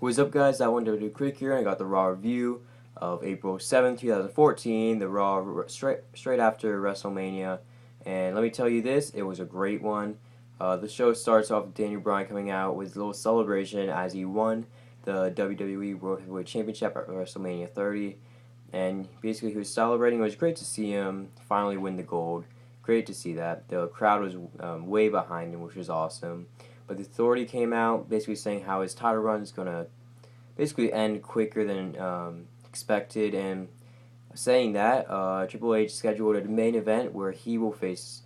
What's up, guys? I wanted to do quick here. I got the Raw review of April 7th, 2014, the Raw straight after WrestleMania. And let me tell you this, it was a great one. The show starts off with Daniel Bryan coming out with a little celebration as he won the WWE World Heavyweight Championship at WrestleMania 30. And basically, he was celebrating. It was great to see him finally win the gold. Great to see that. The crowd was way behind him, which was awesome. But the Authority came out basically saying how his title run is going to basically end quicker than expected, and saying that Triple H scheduled a main event where he will face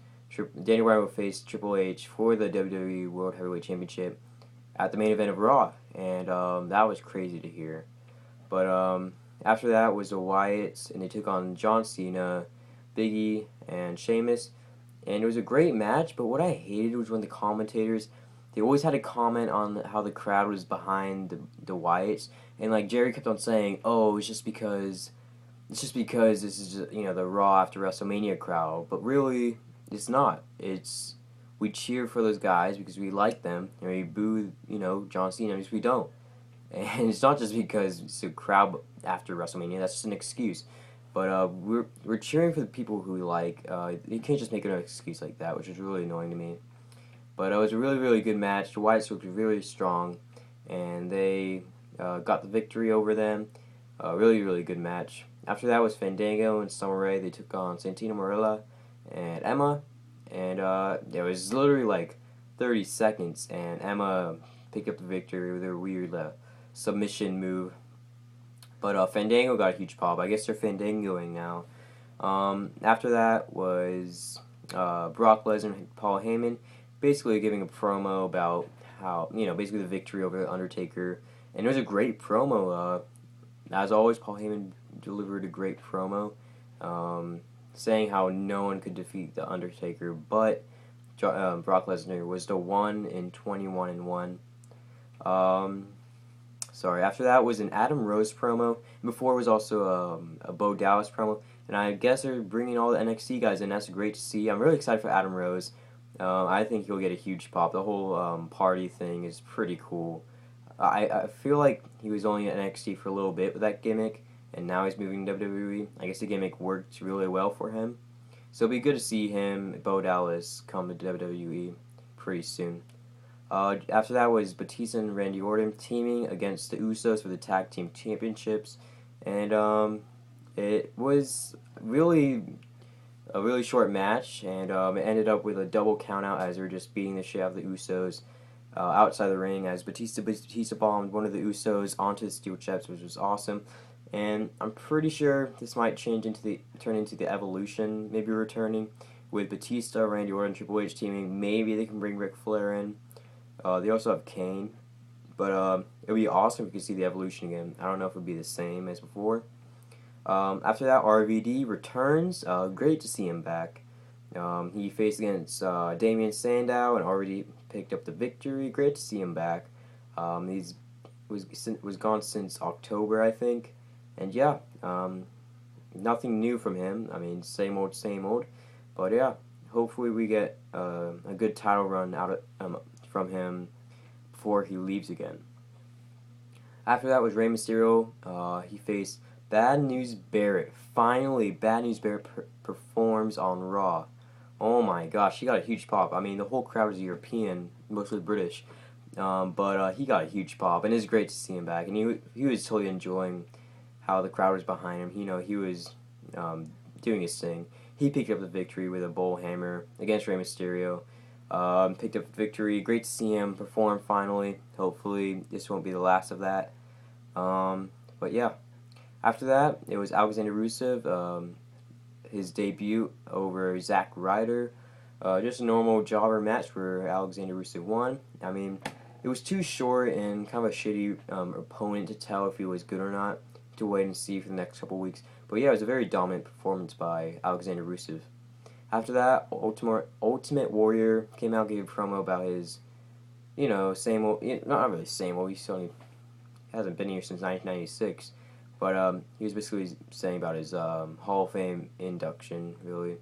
Daniel Bryan will face Triple H for the WWE World Heavyweight Championship at the main event of Raw, and that was crazy to hear. But after that was the Wyatts, and they took on John Cena, Big E, and Sheamus, and it was a great match. But what I hated was when the commentators, they always had to comment on how the crowd was behind the Wyatts, and like Jerry kept on saying, "Oh, it's just because this is just, the Raw after WrestleMania crowd," but really, it's not. We cheer for those guys because we like them, and we boo, John Cena because we don't. And it's not just because it's a crowd after WrestleMania. That's just an excuse. But we're cheering for the people who we like. You can't just make an excuse like that, which is really annoying to me. But it was a really, really good match. The White Sox were really strong, and they got the victory over them. Really, really good match. After that was Fandango and Summer Rae. They took on Santino Marella and Emma, and it was literally like 30 seconds, and Emma picked up the victory with her weird submission move. But Fandango got a huge pop. I guess they're Fandangoing now. After that was Brock Lesnar and Paul Heyman, basically giving a promo about how, basically the victory over the Undertaker. And it was a great promo. As always, Paul Heyman delivered a great promo, saying how no one could defeat the Undertaker, but Brock Lesnar was the 1 in 21 and 1. After that was an Adam Rose promo. Before was also a Bo Dallas promo. And I guess they're bringing all the NXT guys in. That's great to see. I'm really excited for Adam Rose. I think he'll get a huge pop. The whole party thing is pretty cool. I feel like he was only at NXT for a little bit with that gimmick, and now he's moving to WWE. I guess the gimmick worked really well for him. So it'll be good to see him, Bo Dallas, come to WWE pretty soon. After that was Batista and Randy Orton teaming against the Usos for the Tag Team Championships, and it was really a really short match, and it ended up with a double countout as they were just beating the shit out of the Usos outside the ring as Batista bombed one of the Usos onto the steel steps, which was awesome. And I'm pretty sure this might turn into the Evolution, maybe returning with Batista, Randy Orton, Triple H teaming. Maybe they can bring Ric Flair in. They also have Kane, but it would be awesome if we could see the Evolution again. I don't know if it would be the same as before. After that, RVD returns. Great to see him back. He faced against Damian Sandow and already picked up the victory. Great to see him back. He's was gone since October, I think, and yeah, nothing new from him. I mean, same old, same old. But yeah, hopefully we get a good title run out of from him before he leaves again. After that was Rey Mysterio. He faced Bad News Barrett. Finally, Bad News Barrett performs on Raw. Oh my gosh, he got a huge pop. I mean, the whole crowd was European, mostly British, but he got a huge pop, and it's great to see him back. And he was totally enjoying how the crowd was behind him. He was doing his thing. He picked up the victory with a bull hammer against Rey Mysterio. Picked up the victory. Great to see him perform finally. Hopefully, this won't be the last of that. But yeah, after that, it was Alexander Rusev. His debut over Zack Ryder. Just a normal jobber match where Alexander Rusev won. I mean, it was too short and kind of a shitty opponent to tell if he was good or not. To wait and see for the next couple weeks. But yeah, it was a very dominant performance by Alexander Rusev. After that, Ultimate Warrior came out, gave a promo about his, same old, not really same old. He hasn't been here since 1996. But he was basically saying about his Hall of Fame induction, really.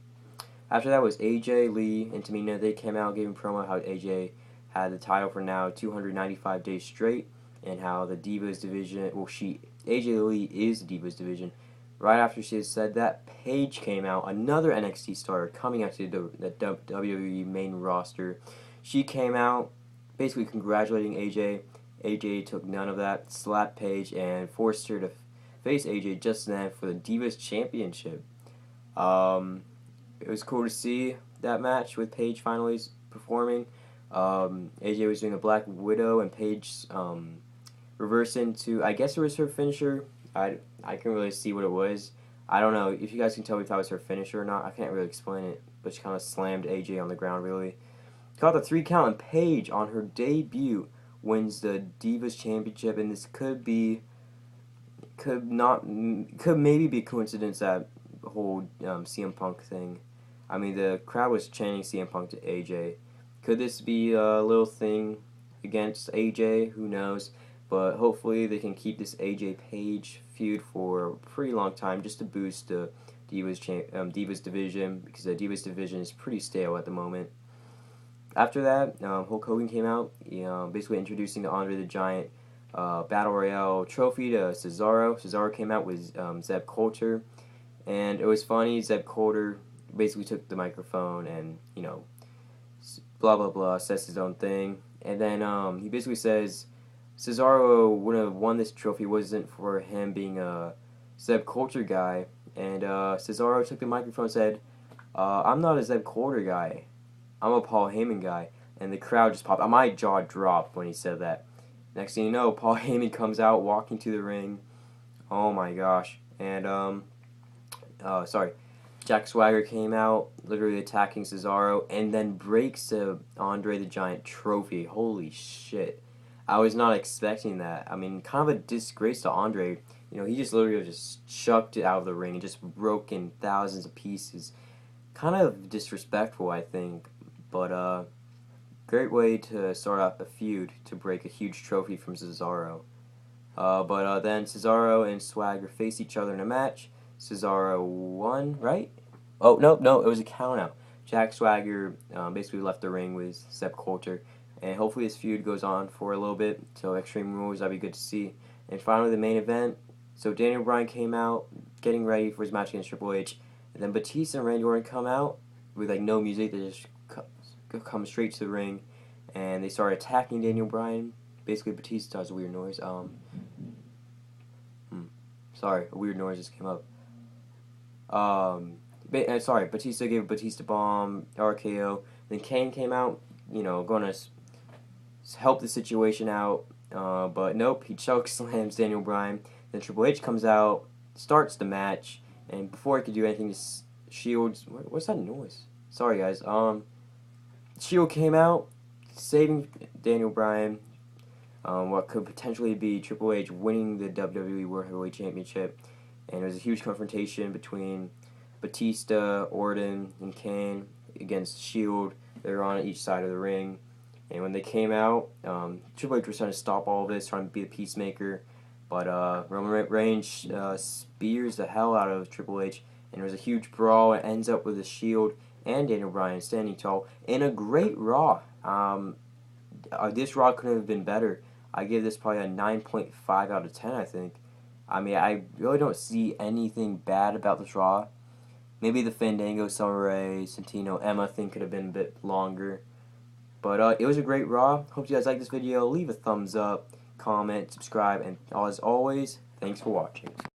After that was AJ Lee and Tamina. They came out giving promo how AJ had the title for now 295 days straight, and how the Divas division, well, AJ Lee is the Divas division. Right after she had said that, Paige came out, another NXT star coming out to the WWE main roster. She came out basically congratulating AJ. AJ took none of that, slapped Paige, and forced her to face AJ just then for the Divas Championship. It was cool to see that match with Paige finally performing. AJ was doing a Black Widow, and Paige reversed into, I guess it was her finisher. I couldn't really see what it was. I don't know if you guys can tell me if that was her finisher or not. I can't really explain it, but she kind of slammed AJ on the ground really. Caught the 3 count, and Paige on her debut wins the Divas Championship, and this could maybe be a coincidence, that whole CM Punk thing. I mean, the crowd was chanting CM Punk to AJ. Could this be a little thing against AJ? Who knows? But hopefully they can keep this AJ Paige feud for a pretty long time, just to boost the Divas division, because the Divas division is pretty stale at the moment. After that, Hulk Hogan came out, basically introducing the Andre the Giant Battle Royale trophy to Cesaro. Cesaro came out with Zeb Coulter, and it was funny. Zeb Coulter basically took the microphone and, blah blah blah, says his own thing, and then he basically says Cesaro wouldn't have won this trophy wasn't for him being a Zeb Coulter guy, and Cesaro took the microphone and said, "I'm not a Zeb Coulter guy, I'm a Paul Heyman guy," and the crowd just popped. My jaw dropped when he said that. Next thing you know, Paul Heyman comes out walking to the ring. Oh my gosh, and Jack Swagger came out, literally attacking Cesaro, and then breaks the Andre the Giant trophy. Holy shit. I was not expecting that. I mean, kind of a disgrace to Andre. He just literally just chucked it out of the ring and just broke in thousands of pieces. Kind of disrespectful, I think. But, great way to start off a feud, to break a huge trophy from Cesaro. But then Cesaro and Swagger faced each other in a match. Cesaro won, right? Oh, no, it was a countout. Jack Swagger basically left the ring with Zeb Coulter, and hopefully this feud goes on for a little bit till Extreme Rules. That'd be good to see. And finally, the main event. So Daniel Bryan came out, getting ready for his match against Triple H, and then Batista and Randy Orton come out with no music. They just come straight to the ring, and they start attacking Daniel Bryan. Basically, Batista does a weird noise. Sorry, a weird noise just came up. Batista gave a Batista bomb, RKO. Then Kane came out, going to help the situation out. But nope, he choke slams Daniel Bryan. Then Triple H comes out, starts the match, and before he could do anything, Shields. What's that noise? Sorry, guys. Shield came out, saving Daniel Bryan. What could potentially be Triple H winning the WWE World Heavyweight Championship, and it was a huge confrontation between Batista, Orton, and Kane against Shield. They were on each side of the ring, and when they came out, Triple H was trying to stop all of this, trying to be the peacemaker, but Roman Reigns spears the hell out of Triple H, and there was a huge brawl. It ends up with the Shield and Daniel Bryan standing tall in a great Raw. This Raw couldn't have been better. I give this probably a 9.5 out of 10, I think. I mean, I really don't see anything bad about this Raw. Maybe the Fandango, Summer Rae, Santino, Emma thing could have been a bit longer. But it was a great Raw. Hope you guys like this video. Leave a thumbs up, comment, subscribe, and as always, thanks for watching.